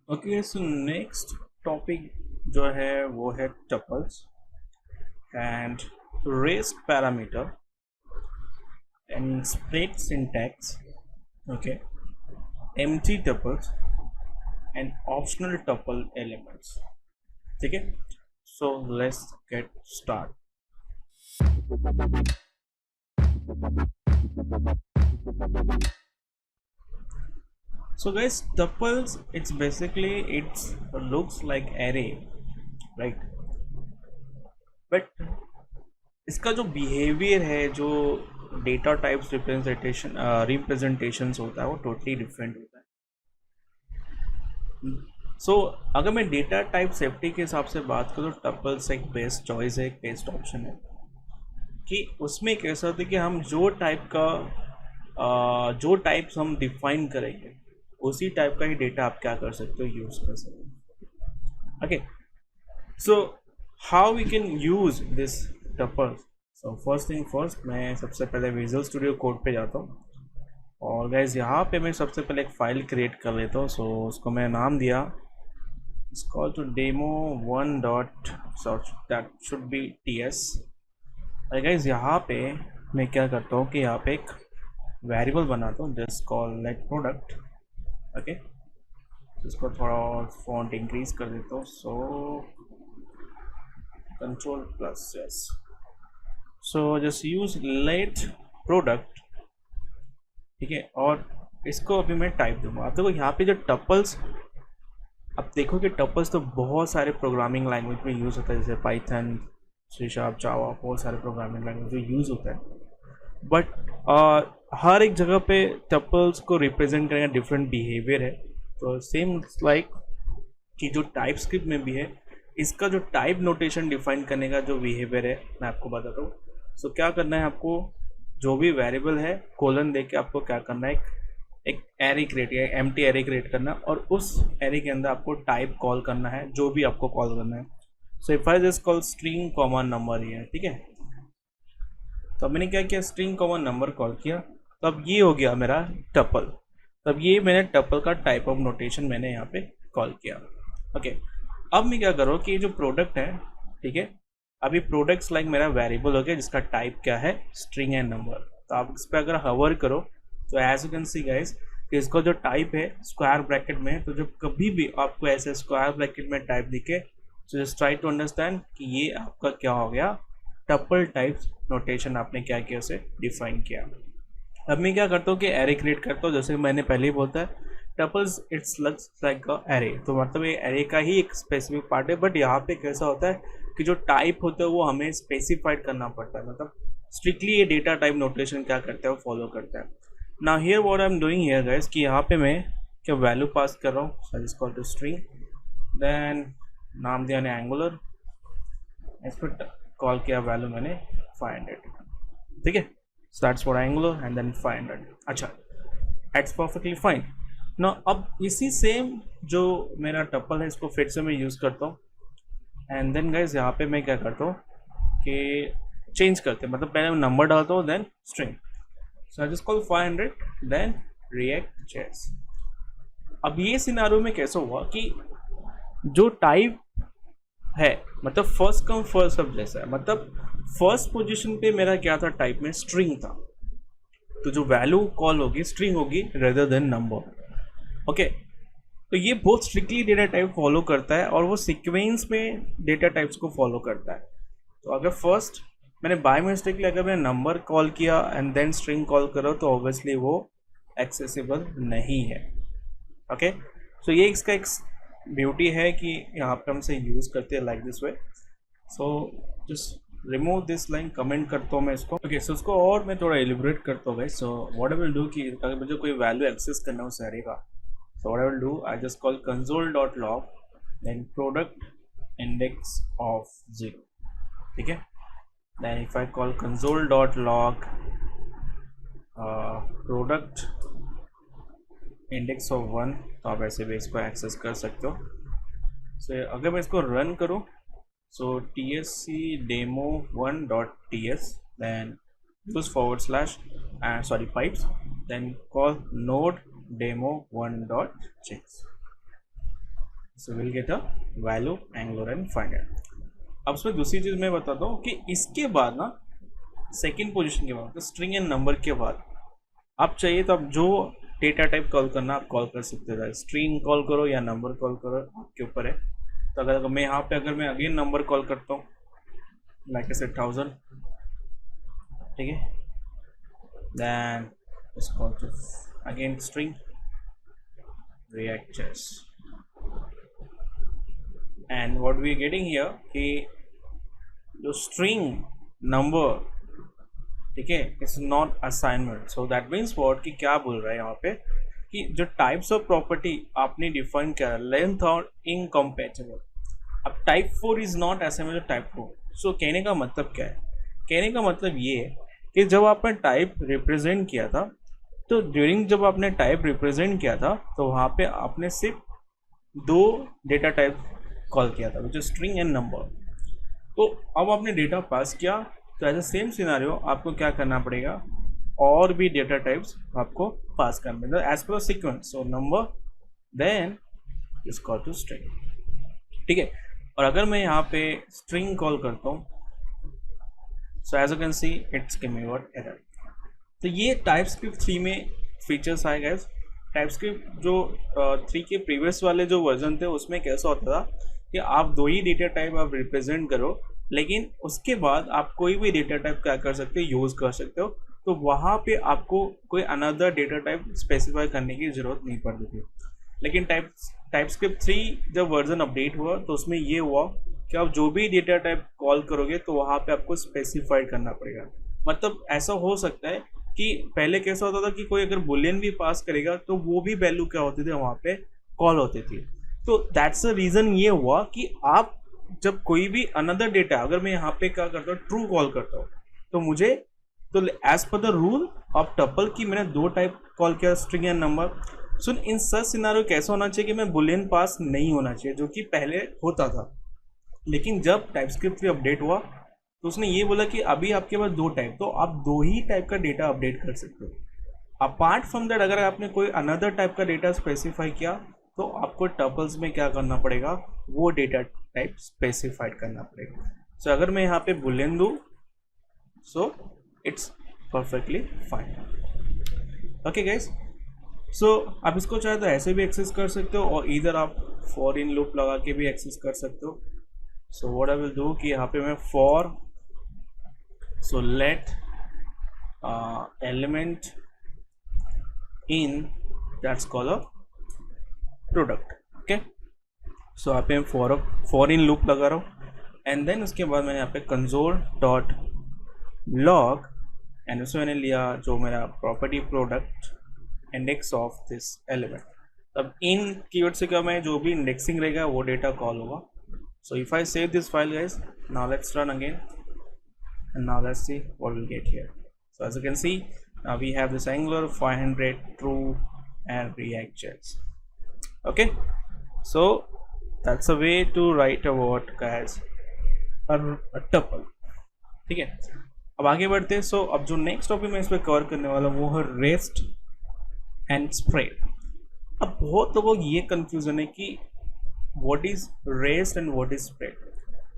Okay, so next topic जो है वो है tuples and rest parameter and split syntax. Okay, empty tuples and optional tuple elements. ठीक है, so let's get start. So guys, tuples, it's basically it's looks like array, right? But इसका जो behaviour है, जो डेटा टाइप्स रिप्रेजेंटेशंस होता है, वो totally different होता है. सो अगर मैं डेटा टाइप सेफ्टी के हिसाब से बात करूँ तो टपल्स एक बेस्ट चॉइस है, एक बेस्ट ऑप्शन है. कि उसमें कैसा होता है कि हम जो टाइप्स हम डिफाइन करेंगे उसी टाइप का ही डेटा आप क्या कर सकते हो, यूज़ कर सकते हो. Okay, so how we can use this tuples. So first thing first, मैं सबसे पहले विजुअल स्टूडियो कोड पे जाता हूँ और गाइज यहाँ पे मैं सबसे पहले एक फ़ाइल क्रिएट कर लेता हूँ. सो उसको मैं नाम दिया, it's call to demo one dot, so that should be ts. और गाइज यहाँ पे मैं क्या करता हूँ कि यहाँ पे एक वेरिएबल बनाता हूँ this call like product. Okay, इसको थोड़ा और फॉन्ट इंक्रीज कर देता हूँ. So control plus yes. So just use let product. ठीक है, और इसको अभी मैं टाइप दूंगा. आप देखो यहाँ पे जो टपल्स, आप देखो कि टपल्स तो बहुत सारे प्रोग्रामिंग लैंग्वेज में यूज़ होता है, जैसे पाइथन, सी शार्प, जावा, बहुत सारे प्रोग्रामिंग लैंग्वेज में यूज़ होता है. बट हर एक जगह पे टपल्स को रिप्रेजेंट करने का डिफरेंट बिहेवियर है. तो सेम लाइक कि जो टाइप स्क्रिप्ट में भी है, इसका जो टाइप नोटेशन डिफाइन करने का जो बिहेवियर है मैं आपको बताता हूँ. सो क्या करना है आपको, जो भी वेरिएबल है कोलन दे के आपको क्या करना है, एक एरे क्रिएट या एम्प्टी एरे क्रिएट करना, और उस एरे के अंदर आपको टाइप कॉल करना है, जो भी आपको कॉल करना है. So if I just call string common number ही है. ठीक है, तो मैंने क्या किया, स्ट्रिंग कॉमन नंबर कॉल किया, तो अब ये हो गया मेरा टपल. तब ये मैंने टपल का टाइप ऑफ नोटेशन मैंने यहाँ पे कॉल किया. ओके, अब मैं क्या करूँ कि ये जो प्रोडक्ट है, ठीक है, अभी प्रोडक्ट्स लाइक मेरा वेरिएबल हो गया जिसका टाइप क्या है, स्ट्रिंग एंड नंबर. तो आप इस पर अगर हवर करो तो as you can see guys कि इसका जो टाइप है स्क्वायर ब्रैकेट में है. तो जब कभी भी आपको ऐसे स्क्वायर ब्रैकेट में टाइप दिखे, तो जस्ट ट्राई टू अंडरस्टैंड कि ये आपका क्या हो गया, टपल टाइप नोटेशन आपने क्या किया, उसे डिफाइन किया. अब मैं क्या करता हूँ कि एरे क्रिएट करता हूँ, जैसे मैंने पहले ही बोलता है tuples it's lux like a array. तो मतलब ये एरे का ही एक स्पेसिफिक पार्ट है. बट यहाँ पे कैसा होता है कि जो टाइप होता है वो हमें स्पेसिफाइड करना पड़ता है. मतलब स्ट्रिक्टली ये डेटा टाइप नोटेशन क्या करता है, वो फॉलो करता है. Now here what I am doing here guys, कि यहाँ पे मैं क्या वैल्यू पास कर रहा हूँ, so this called to string, then नाम दिया मैंने एंगुलर, इस पर कॉल किया वैल्यू मैंने 500. ठीक है, so that's for angular and then 500. अच्छा, that's perfectly fine. ना अब इसी सेम जो मेरा टपल है इसको फिर से मैं यूज़ करता हूँ. एंड देन गाइज यहाँ पे मैं क्या करता हूँ कि चेंज करते हैं, मतलब पहले मैं नंबर डालता हूँ then string. So I just call 500 then react chess. अब ये सिनारियो में कैसा हुआ कि जो टाइप है, मतलब फर्स्ट कम फर्स्ट सर्व जैसा है. मतलब फर्स्ट पोजीशन पे मेरा क्या था, टाइप में स्ट्रिंग था, तो जो वैल्यू कॉल होगी स्ट्रिंग होगी रेदर देन नंबर. ओके, तो ये बहुत स्ट्रिक्टली डेटा टाइप फॉलो करता है और वो सीक्वेंस में डेटा टाइप्स को फॉलो करता है. तो अगर फर्स्ट मैंने बाय मिस्टेकली अगर मैंने नंबर कॉल किया एंड देन स्ट्रिंग कॉल करो तो ऑब्वियसली वो एक्सेसिबल नहीं है. ओके, सो ये इसका एक ब्यूटी है कि यहाँ पे हम से यूज़ करते हैं like this way. So just remove this line, comment करता हूँ मैं इसको. ओके, सो उसको और मैं थोड़ा एलिब्रेट करता हूँ. So what I will do कि अगर मुझे कोई वैल्यू एक्सेस करना हो सारे का, so what I will do, I just call console.log then product index of 0. ठीक है, then if I call console.log product index of 1, तो आप ऐसे भी इसको एक्सेस कर सकते हो. so अगर मैं इसको रन करूँ, so tsc demo 1.ts then use forward slash sorry pipes then call node demo 1.js. So will get a value angular and find it. अब उसमें दूसरी चीज़ मैं बताता हूँ कि इसके बाद ना सेकेंड पोजीशन के बाद तो स्ट्रिंग एंड नंबर के बाद आप चाहिए तो आप जो डेटा टाइप कॉल करना आप कॉल कर सकते हो, स्ट्रिंग कॉल करो या नंबर कॉल करो, आपके ऊपर है। तो अगर मैं यहाँ पे अगर मैं अगेन नंबर कॉल करता हूँ लाइक ऐसे 1000, ठीक है, then it's call to again string reactors and what we are getting here कि जो string number, ठीक है, it's not assignment. So that means what कि क्या बोल रहा है यहाँ पे कि जो टाइप्स ऑफ प्रॉपर्टी आपने डिफाइन किया लेंथ और इनकम्पैटिबल, अब type 4 is not assignment type 4। सो कहने का मतलब क्या है, कहने का मतलब ये है कि जब आपने टाइप रिप्रेजेंट किया था तो ड्यूरिंग जब आपने टाइप रिप्रेजेंट किया था तो वहाँ पे आपने सिर्फ दो डेटा टाइप कॉल किया था which is string and number. तो अब आपने डेटा पास किया तो एज अ सेम सिनारियो आपको क्या करना पड़ेगा, और भी डेटा टाइप्स आपको पास करना पड़ेगा as per sequence. So number then is call to string, ठीक है। और अगर मैं यहाँ पे स्ट्रिंग कॉल करता हूँ so as you can see it's giving what error. तो ये टाइपस्क्रिप्ट 3 में फीचर्स आए गए। टाइपस्क्रिप्ट जो 3 के प्रीवियस वाले जो वर्जन थे उसमें कैसा होता था कि आप दो ही डेटा टाइप आप रिप्रेजेंट करो, लेकिन उसके बाद आप कोई भी डेटा टाइप क्या कर सकते हो, यूज़ कर सकते हो। तो वहाँ पे आपको कोई अनदर डेटा टाइप स्पेसिफाई करने की ज़रूरत नहीं पड़ती थी। लेकिन टाइपस्क्रिप्ट 3 जब वर्जन अपडेट हुआ तो उसमें ये हुआ कि आप जो भी डेटा टाइप कॉल करोगे तो वहाँ पे आपको स्पेसिफाइड करना पड़ेगा। मतलब ऐसा हो सकता है कि पहले कैसा होता था कि कोई अगर बुलियन भी पास करेगा तो वो भी वैल्यू क्या होती थी वहाँ पे कॉल होती थी। तो दैट्स द रीज़न ये हुआ कि आप जब कोई भी अनदर डेटा, अगर मैं यहाँ पे क्या करता हूँ ट्रू कॉल करता हूँ तो मुझे तो as per the rule of tuple की मैंने दो टाइप कॉल किया, string and number. So in such scenario कैसा होना चाहिए कि मैं बुलियन पास नहीं होना चाहिए, जो कि पहले होता था। लेकिन जब टाइपस्क्रिप्ट 3 अपडेट हुआ तो उसने ये बोला कि अभी आपके पास दो टाइप, तो आप दो ही टाइप का डेटा अपडेट कर सकते हो। अपार्ट फ्रॉम दैट अगर आपने कोई अनदर टाइप का डेटा स्पेसिफाई किया तो आपको टपल्स में क्या करना पड़ेगा, वो डेटा टाइप स्पेसिफाइड करना पड़ेगा। सो अगर मैं यहाँ पे बुलियन दूँ so it's perfectly fine. Okay guys, so आप इसको चाहे तो ऐसे भी एक्सेस कर सकते हो और इधर आप फॉर इन लूप लगा के भी एक्सेस कर सकते हो। So what I will do कि यहाँ पे मैं for so let element in that's called a product, okay। so यहाँ पे for in loop लगा रहा हूँ एंड देन उसके बाद मैंने यहाँ पे console dot log एंड उसमें मैंने लिया जो मेरा property product index of this element. अब इन कीवर्ड से क्या मैं जो भी इंडेक्सिंग रहेगा वो डेटा कॉल होगा। सो if I save this file guys, now let's run again and now let's see what we'll get here. So as you can see, now we have this Angular 500 true and React.js. Okay, so that's a way to write about guys a tuple, ठीक है। अब आगे बढ़ते हैं। सो अब जो next topic मैं इस पर कवर करने वाला हूँ वो है रेस्ट एंड स्प्रेड। अब बहुत लोगों को ये कंफ्यूजन है कि what is rest and what is spread,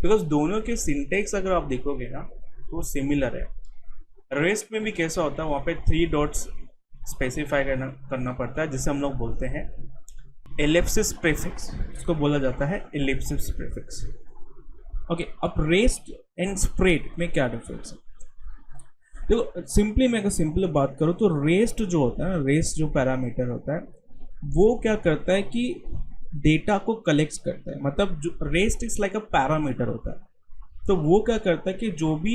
because दोनों के सिंटेक्स अगर आप देखोगे ना तो सिमिलर है। रेस्ट में भी कैसा होता है, वहाँ पे 3 डॉट्स स्पेसिफाई करना पड़ता है जिसे हम लोग बोलते हैं एलिप्सिस प्रीफिक्स, इसको बोला जाता है एलिप्सिस प्रीफिक्स। ओके, अब रेस्ट एंड स्प्रेड में क्या डिफरेंस है? देखो सिंपली मैं अगर सिंपल बात करूँ तो रेस्ट जो होता है, रेस्ट जो पैरामीटर होता है वो क्या करता है कि डेटा को कलेक्ट करता है। मतलब जो rest is like a parameter होता है, तो वो क्या करता है कि जो भी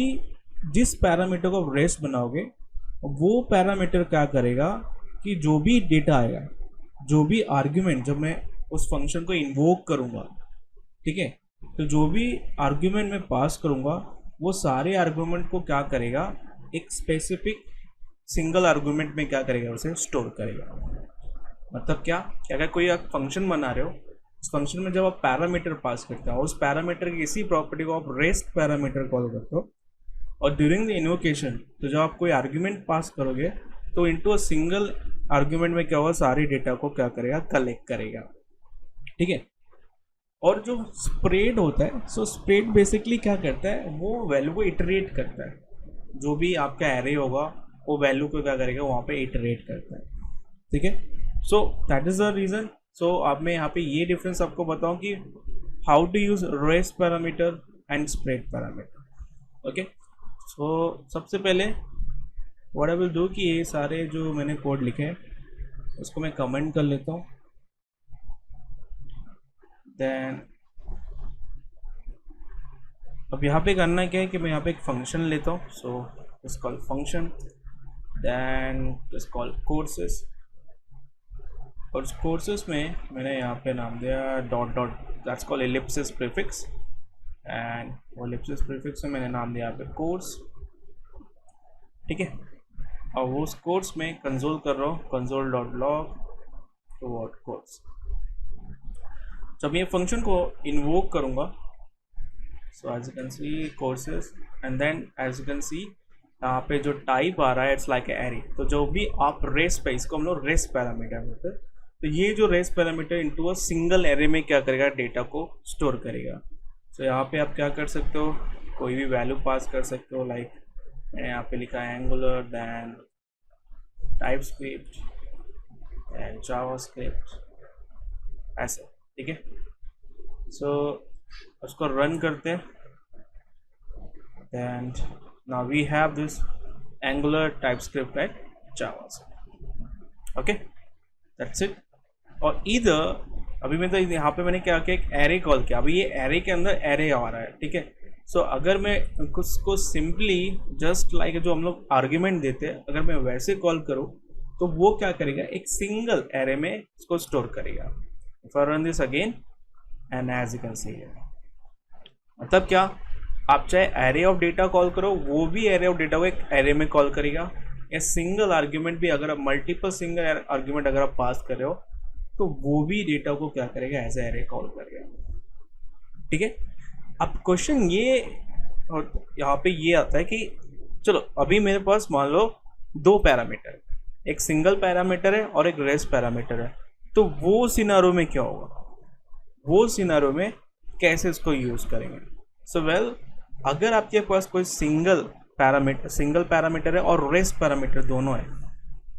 जिस पैरामीटर को आप रेस्ट बनाओगे वो पैरामीटर क्या करेगा कि जो भी डेटा आएगा, जो भी आर्ग्यूमेंट जब मैं उस फंक्शन को इन्वोक करूँगा, ठीक है, तो जो भी आर्ग्यूमेंट मैं पास करूँगा वो सारे आर्ग्यूमेंट को क्या करेगा, एक स्पेसिफिक सिंगल आर्ग्यूमेंट में क्या करेगा, उसे स्टोर करेगा। मतलब क्या कि अगर कोई आप फंक्शन बना रहे हो, उस फंक्शन में जब आप पैरामीटर पास करते हो उस पैरामीटर की किसी प्रॉपर्टी को आप रेस्ट पैरामीटर कॉल करते हो, और ड्यूरिंग द इन्वोकेशन तो जब आप कोई आर्ग्यूमेंट पास करोगे तो इनटू अ सिंगल आर्ग्यूमेंट में क्या होगा, सारी डेटा को क्या करेगा, कलेक्ट करेगा, ठीक है। और जो स्प्रेड होता है, सो स्प्रेड बेसिकली क्या करता है, वो वैल्यू को इटरेट करता है, जो भी आपका एरे होगा वो वैल्यू को क्या करेगा वहाँ पे इटरेट करता है, ठीक है। So that is the reason. So अब मैं यहाँ पे ये डिफरेंस आपको बताऊँ कि how to use rest parameter and spread parameter. Okay, so सबसे पहले व्हाट आई विल डू कि ये सारे जो मैंने कोड लिखे हैं उसको मैं कमेंट कर लेता हूँ। देन अब यहाँ पे करना क्या है कि मैं यहाँ पे एक फंक्शन लेता हूँ, so it's called function, then it's called courses, और कोर्सेस में मैंने यहाँ पे नाम दिया dot dot, that's called ellipsis prefix, and वो एलिप्सिस प्रीफिक्स में मैंने नाम दिया यहाँ पे कोर्स, ठीक है। और वो उस कोर्स में कंसोल कर रहा हूँ, console dot log to what course. जब ये फंक्शन को इन्वोक करूँगा, so as you can see courses, and then as you can see यहाँ पे जो टाइप आ रहा है इट्स लाइक एरे। तो जो भी आप रेस पे, इसको हम लोग रेस पैरामीटर बोलते हैं, तो ये जो rest parameter into a single array में क्या करेगा, डेटा को स्टोर करेगा। सो यहाँ पे आप क्या कर सकते हो, कोई भी वैल्यू पास कर सकते हो, लाइक मैंने यहाँ पे लिखा है Angular, then TypeScript and JavaScript, ऐसे, ठीक है। सो उसको रन करते हैं, and now we have this Angular TypeScript and Java, okay, that's it. और इधर अभी मैं तो यहाँ पे मैंने क्या किया, एक एरे कॉल किया, अभी ये एरे के अंदर एरे आ रहा है, ठीक है। सो अगर मैं उसको सिंपली जस्ट लाइक जो हम लोग आर्ग्यूमेंट देते हैं, अगर मैं वैसे कॉल करूँ तो वो क्या करेगा, एक सिंगल एरे में इसको स्टोर करेगा। If I run this again and as you can see, मतलब क्या, आप चाहे एरे ऑफ डेटा कॉल करो, वो भी एरे ऑफ डेटा को एक एरे में कॉल करेगा, या सिंगल आर्ग्यूमेंट भी, अगर आप मल्टीपल सिंगल आर्ग्यूमेंट अगर आप पास कर रहे हो तो वो भी डेटा को क्या करेगा, एज एरे कॉल करेगा, ठीक है। अब क्वेश्चन ये, और यहाँ पे ये आता है कि चलो अभी मेरे पास मान लो दो पैरामीटर, एक सिंगल पैरामीटर है और एक रेस्ट पैरामीटर है, तो वो सिनारो में क्या होगा, वो सिनारो में कैसे इसको यूज करेंगे। सो वेल, अगर आपके पास कोई सिंगल पैरामीटर है और रेस्ट पैरामीटर दोनों है,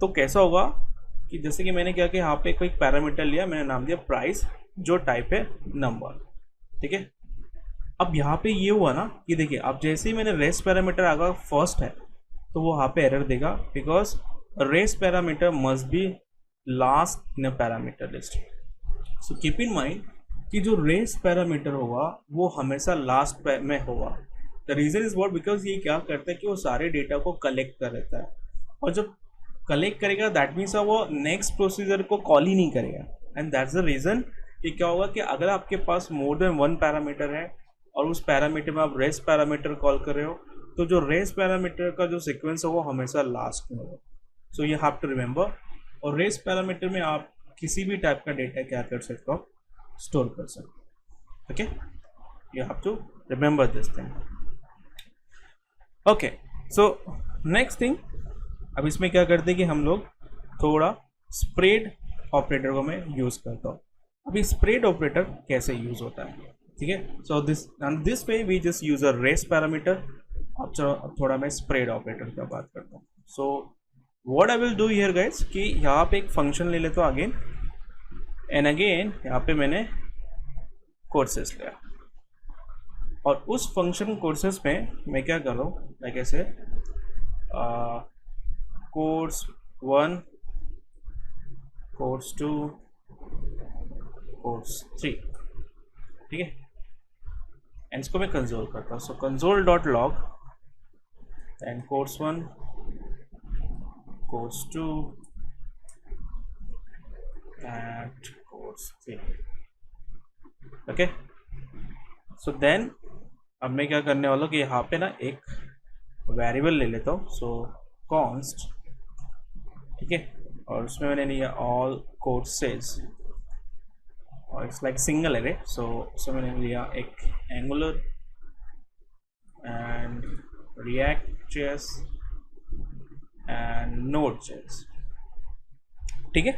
तो कैसा होगा कि जैसे कि मैंने क्या किया, यहाँ पे कोई पैरामीटर लिया, मैंने नाम दिया प्राइस, जो टाइप है नंबर, ठीक है। अब यहाँ पे ये हुआ ना कि देखिए, अब जैसे ही मैंने रेस्ट पैरामीटर अगर फर्स्ट है तो वो यहाँ पे एरर देगा, because rest parameter must be last in a parameter list. So keep in mind कि जो रेस्ट पैरामीटर होगा वो हमेशा लास्ट में होगा। The reason is what, because ये क्या करता है कि वो सारे डेटा को कलेक्ट कर लेता है, और जब कलेक्ट करेगा दैट मीन्स वो नेक्स्ट प्रोसीजर को कॉल ही नहीं करेगा, एंड दैट्स द रीजन कि क्या होगा कि अगर आपके पास मोर देन वन पैरामीटर है और उस पैरामीटर में आप रेस्ट पैरामीटर कॉल कर रहे हो, तो जो रेस्ट पैरामीटर का जो सीक्वेंस है वो हमेशा लास्ट में होगा। So you have to remember, और रेस्ट पैरामीटर में आप किसी भी टाइप का डेटा क्या कर सकते हो, स्टोर कर सकते हो, okay. You have to remember this thing, okay. So next thing, अब इसमें क्या करते हैं कि हम लोग थोड़ा स्प्रेड ऑपरेटर को मैं यूज़ करता हूँ। अभी स्प्रेड ऑपरेटर कैसे यूज़ होता है, ठीक है। So this way we just use a rest parameter. अब चलो थोड़ा मैं स्प्रेड ऑपरेटर की बात करता हूँ। So what I will do here guys कि यहाँ पे एक फंक्शन ले लेता हूँ अगेन एंड अगेन, यहाँ पे मैंने कोर्सेस लिया, और उस फंक्शन कोर्सेस में मैं क्या कर रहा हूँ, लाइक ऐसे कोर्स 1, कोर्स 2, कोर्स 3, ठीक है, एंड इसको मैं कंसोल करता हूँ। So console dot log and course 1, course 2 and course 3, okay. So then अब मैं क्या करने वाला हूँ कि यहाँ पे ना एक वेरिएबल ले लेता हूँ, सो कॉन्स्ट, ठीक है, और उसमें मैंने लिया ऑल कोर्सेज, और इट्स लाइक सिंगल एरे, सो उसमें मैंने लिया एक एंगुलर एंड रिएक्ट.js एंड node.js, ठीक है।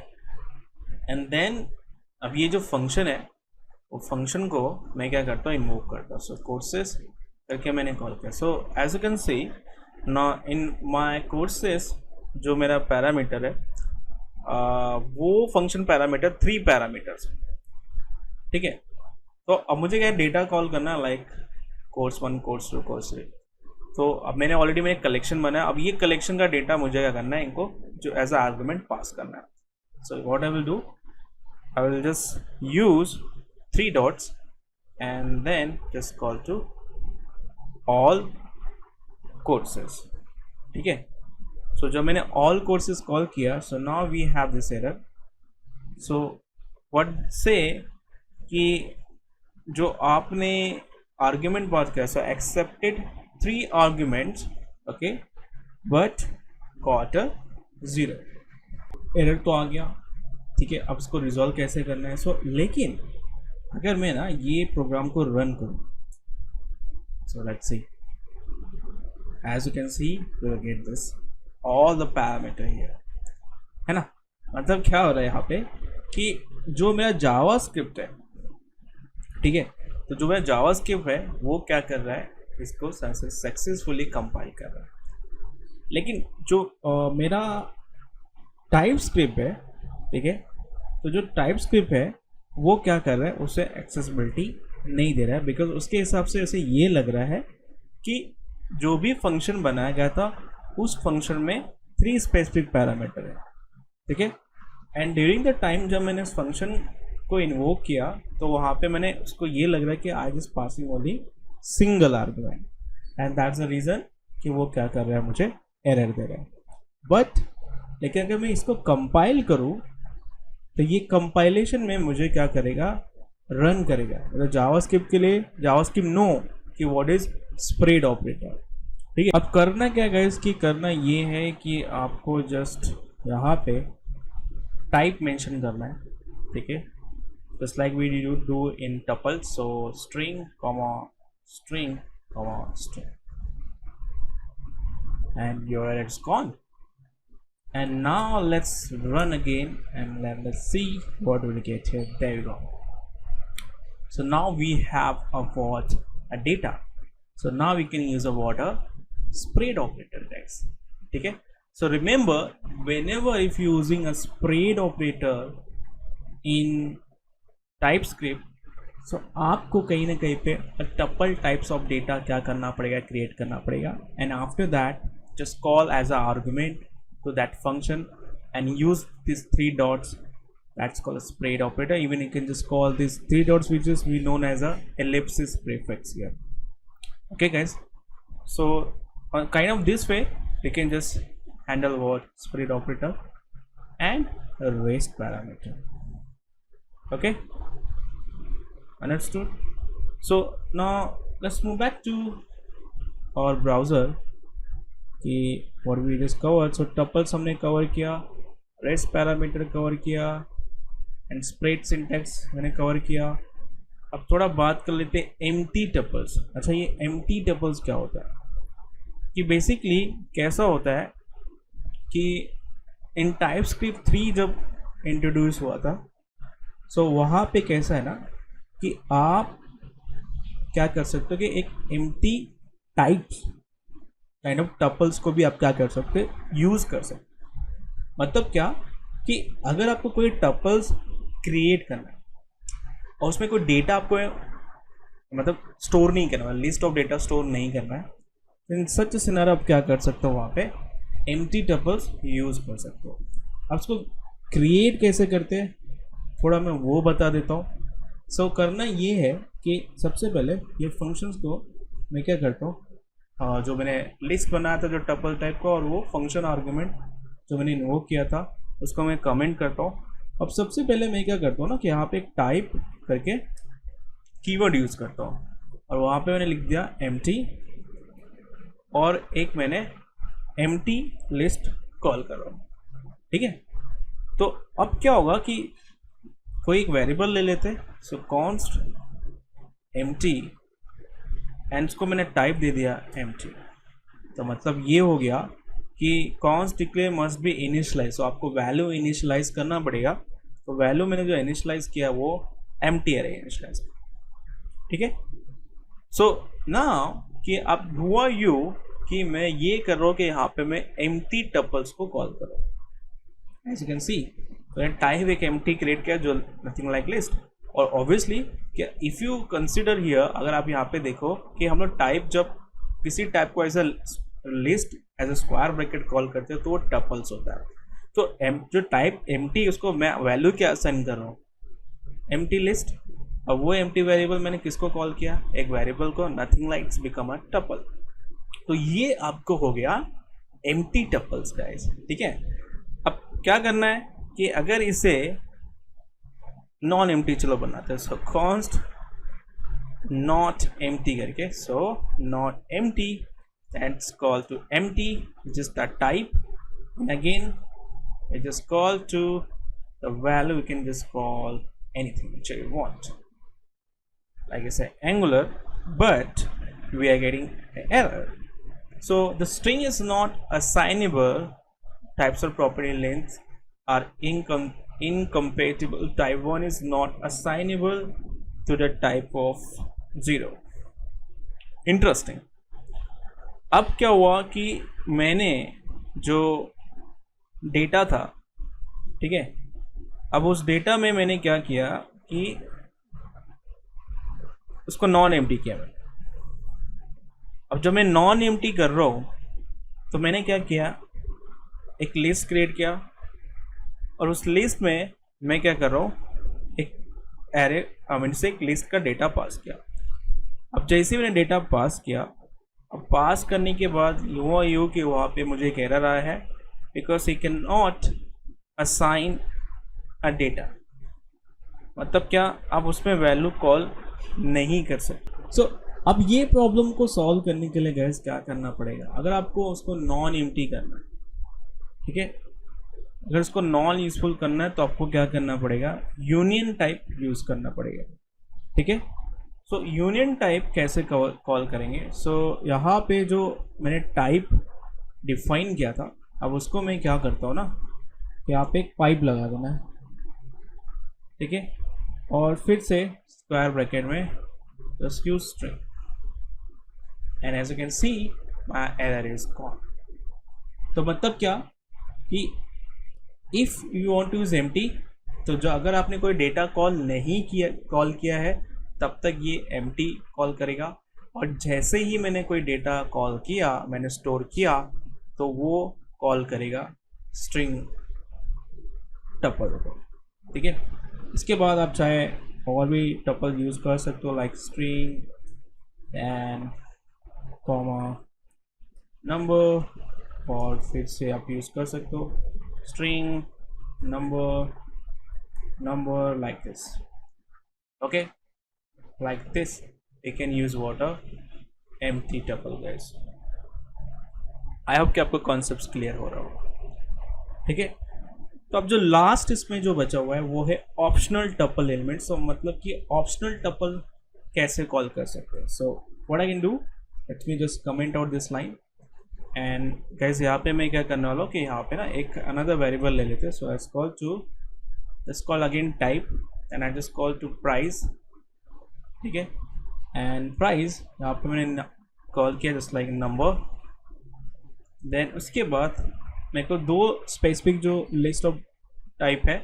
एंड देन अब ये जो फंक्शन है वो फंक्शन को मैं क्या करता हूँ, इन्वोक करता हूँ. सो कोर्सेस करके मैंने कॉल किया. So as you can see ना इन माई कोर्सेस जो मेरा पैरामीटर है वो फंक्शन पैरामीटर 3 पैरामीटर्स. ठीक है. तो अब मुझे क्या डेटा कॉल करना है, लाइक कोर्स 1, कोर्स 2, कोर्स 3. तो अब मैंने ऑलरेडी मेरे कलेक्शन बनाया. अब ये कलेक्शन का डेटा मुझे क्या करना है, इनको जो एज अ आर्गुमेंट पास करना है. So what I will do, I will just use 3 dots and then just call to all courses. ठीक है. सो जब मैंने all courses कॉल किया, so now we have this error. so what say कि जो आपने आर्ग्यूमेंट बात किया, so expected 3 arguments, okay, but got a 0. Error तो आ गया. ठीक है. अब इसको रिजॉल्व कैसे करना है. सो लेकिन अगर मैं ना ये प्रोग्राम को रन करूँ, so let's see, as you can see we will get this all the parameter here, है ना. मतलब क्या हो रहा है यहाँ पे कि जो मेरा जावास्क्रिप्ट है, ठीक है, तो जो मेरा जावास्क्रिप्ट है वो क्या कर रहा है, इसको सक्सेसफुली कंपाइल कर रहा है. लेकिन जो मेरा टाइपस्क्रिप्ट है, ठीक है, तो जो टाइपस्क्रिप्ट है वो क्या कर रहा है, उसे एक्सेसिबिलिटी नहीं दे रहा है. बिकॉज उसके हिसाब से उसे ये लग रहा है कि जो भी फंक्शन बनाया गया था उस फंक्शन में 3 स्पेसिफिक पैरामीटर है. ठीक है. एंड ड्यूरिंग द टाइम जब मैंने उस फंक्शन को इन्वोक किया तो वहाँ पे मैंने उसको ये लग रहा है कि I just passing only single argument, and that's the reason कि वो क्या कर रहा है, मुझे एरर दे रहा है. बट लेकिन अगर मैं इसको कंपाइल करूँ तो ये कंपाइलेशन में मुझे क्या करेगा, रन करेगा. मतलब जावास्क्रिप्ट के लिए जावास्क्रिप्ट नो कि व्हाट इज स्प्रेड ऑपरेटर. ठीक है. अब करना क्या गाइस, कि करना ये है कि आपको जस्ट यहाँ पे टाइप मेंशन करना है. ठीक है. just like we do in tuple. So string comma string comma string, and your error is gone. And now let's run again and let's see what we'll get here. There you go. So now we have a data. So now we can use a water spread operator, guys. Okay. So remember, whenever if you're using a spread operator in TypeScript, so आपको कहीं ना कहीं पे tuple types of data क्या करना पड़ेगा, create करना पड़ेगा. And after that just call as a argument to that function and use these 3 dots. That's called a spread operator. Even you can just call these 3 dots, which is we known as a ellipsis prefix here. Okay guys, so kind of this way we can just handle what spread operator and a rest parameter. Okay, understood. So now let's move back to our browser कि what we just covered. So tuples हमने cover किया, rest parameter cover किया, and spread syntax मैंने cover किया. अब थोड़ा बात कर लेते हैं एम्प्टी टपल्स. अच्छा, ये एम्प्टी टपल्स क्या होता है, कि बेसिकली कैसा होता है कि इन टाइपस्क्रिप्ट 3 जब इंट्रोड्यूस हुआ था, सो वहाँ पे कैसा है ना कि आप क्या कर सकते हो कि एक empty types kind of tuples को भी आप क्या कर सकते, यूज़ कर सकते. मतलब क्या कि अगर आपको कोई टपल्स क्रिएट करना है और उसमें कोई डेटा आपको मतलब स्टोर नहीं करना है, लिस्ट ऑफ डेटा स्टोर नहीं करना है, इन सच सिनारियो आप क्या कर सकते हो, वहाँ पे एम्प्टी टपल्स यूज़ कर सकते हो. अब उसको क्रिएट कैसे करते हैं थोड़ा मैं वो बता देता हूँ. सो करना ये है कि सबसे पहले ये फंक्शंस को मैं क्या करता हूँ, जो मैंने लिस्ट बनाया था जो टपल टाइप का, और वो फंक्शन आर्गुमेंट जो मैंने इन्वोक किया था उसको मैं कमेंट करता हूँ. अब सबसे पहले मैं क्या करता हूँ ना कि यहाँ पे एक टाइप करके कीवर्ड यूज़ करता हूँ, और वहाँ पे मैंने लिख दिया एम्प्टी, और एक मैंने एम्प्टी लिस्ट कॉल कर रहा हूँ. ठीक है. तो अब क्या होगा कि कोई एक वेरिएबल ले लेते, सो कॉन्स्ट एम्प्टी, एंड उसको मैंने टाइप दे दिया एम्प्टी. तो मतलब ये हो गया कि const declare must be initialize. तो आपको वैल्यू इनिशियलाइज करना पड़ेगा. तो वैल्यू मैंने जो इनिशियलाइज किया वो एम्प्टी एरे इंस्टेंस, ठीक है। सो नाउ कि अब हुआ यू कि मैं ये कर रहा हूँ कि यहाँ पे मैं एम्प्टी टपल्स को कॉल कर रहा हूँ। एज यू कैन सी तो टाइप एक एम्प्टी क्रिएट किया जो नथिंग लाइक लिस्ट, और ऑब्वियसली कि इफ़ यू कंसिडर हियर, अगर आप यहाँ पे देखो कि हम लोग टाइप जब किसी टाइप को as a list as a square bracket call करते हैं तो वो टपल्स होता है। तो जो टाइप एम्प्टी उसको मैं वैल्यू क्या असाइन कर रहा हूँ, एम्प्टी लिस्ट, और वो एम्प्टी वेरिएबल मैंने किसको कॉल किया, एक वेरिएबल को, nothing like become a tuple. तो ये आपको हो गया एम्प्टी टपल्स गाइस, ठीक है। अब क्या करना है कि अगर इसे नॉन एम्प्टी चलो बनाते हैं, सो कॉन्स्ट नॉट एम्प्टी करके, so not empty that's call to empty which is the type, and again it is called to the value, we can just call anything which you want, like I say Angular, but we are getting an error. So the string is not assignable, types of property length are incompatible, type 1 is not assignable to the type of 0. Interesting. अब क्या हुआ कि मैंने जो data था, ठीक है, अब उस डेटा में मैंने क्या किया कि उसको नॉन एम्प्टी किया मैंने। अब जब मैं नॉन एम्प्टी कर रहा हूँ तो मैंने क्या किया, एक लिस्ट क्रिएट किया, और उस लिस्ट में मैं क्या कर रहा हूँ, एक एरे मीन से एक लिस्ट का डेटा पास किया। अब जैसे मैंने डेटा पास किया, अब पास करने के बाद हुआ यूँ कि वहाँ पे मुझे एक एरर आया है, because you can not assign a data, मतलब क्या आप उसमें वैल्यू कॉल नहीं कर सकते। सो अब ये प्रॉब्लम को सॉल्व करने के लिए गैस क्या करना पड़ेगा, अगर आपको उसको नॉन एम्प्टी करना है, ठीक है, अगर उसको नॉन यूजफुल करना है तो आपको क्या करना पड़ेगा, यूनियन टाइप यूज करना पड़ेगा, ठीक है। सो यूनियन टाइप कैसे कॉल करेंगे, सो यहाँ पे जो मैंने टाइप डिफाइन किया था, अब उसको मैं क्या करता हूँ ना, यहाँ पे एक पाइप लगा देना है, ठीक है, और फिर से स्क्वायर ब्रैकेट में just use string, and as you can see my error is gone. तो मतलब क्या कि if you want to use empty, तो जो अगर आपने कोई डेटा कॉल नहीं किया है तब तक ये empty कॉल करेगा, और जैसे ही मैंने कोई डेटा कॉल किया, मैंने स्टोर किया, तो वो कॉल करेगा स्ट्रिंग टपल को, ठीक है। इसके बाद आप चाहे और भी टपल यूज़ कर सकते हो, like string and comma number, और फिर से आप यूज़ कर सकते हो string number like this, okay, like this you can use water empty tuple guys. I hope कि आपको कॉन्सेप्ट क्लियर हो रहा हो, ठीक है। तो अब जो लास्ट इसमें जो बचा हुआ है वो है ऑप्शनल टपल एलिमेंट। सो मतलब कि ऑप्शनल टपल कैसे कॉल कर सकते हैं। So what I can do, let me just comment out this line, and guys यहाँ पे मैं क्या करने वाला हूँ कि यहाँ पे ना एक अनदर वेरिएबल ले लेते हैं। So I call again type, and I just call to price, ठीक है, एंड प्राइस यहाँ पे मैंने कॉल किया जस्ट लाइक नंबर। देन उसके बाद मेरे को दो स्पेसिफिक जो लिस्ट ऑफ टाइप है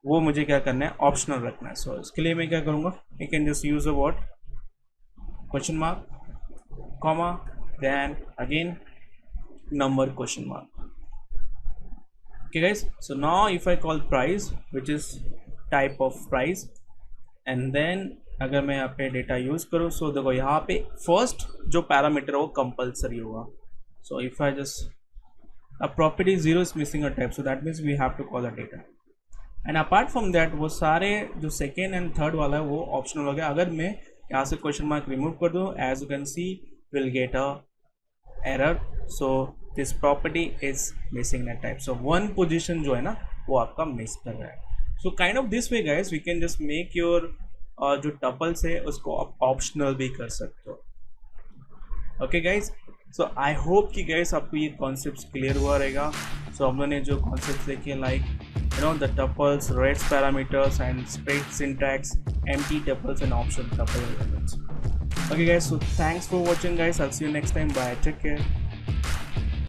वो मुझे क्या करना है, ऑप्शनल रखना है। सो इसके लिए मैं क्या करूँगा, I can just use a word question mark comma then again number question mark, okay guys. So now if I call price which is type of price, and then अगर मैं यहाँ पे डेटा यूज करूँ, सो देखो यहाँ पे first जो parameter है वो कंपल्सरी होगा। सो if I just a property 0 is missing a type, so that means we have to call a data, and apart from that वो सारे जो सेकेंड एंड थर्ड वाला है वो ऑप्शनल हो गया। अगर मैं यहाँ से क्वेश्चन मार्क रिमूव कर दूँ, as you can see will get a error, so this property is missing that type. So one position जो है ना वो आपका मिस कर रहा है। So kind of this way guys we can just make your जो टपल्स है उसको आप ऑप्शनल भी कर सकते हो, okay guys. So I hope कि गाइस आपको ये कॉन्सेप्ट क्लियर हुआ रहेगा। सो हम लोगों ने जो कॉन्सेप्ट देखे like the tuples, rates parameters, and spread syntax, empty tuples, and optional tuple elements. Okay guys, so thanks for watching guys. I'll see you next time. Bye, take care.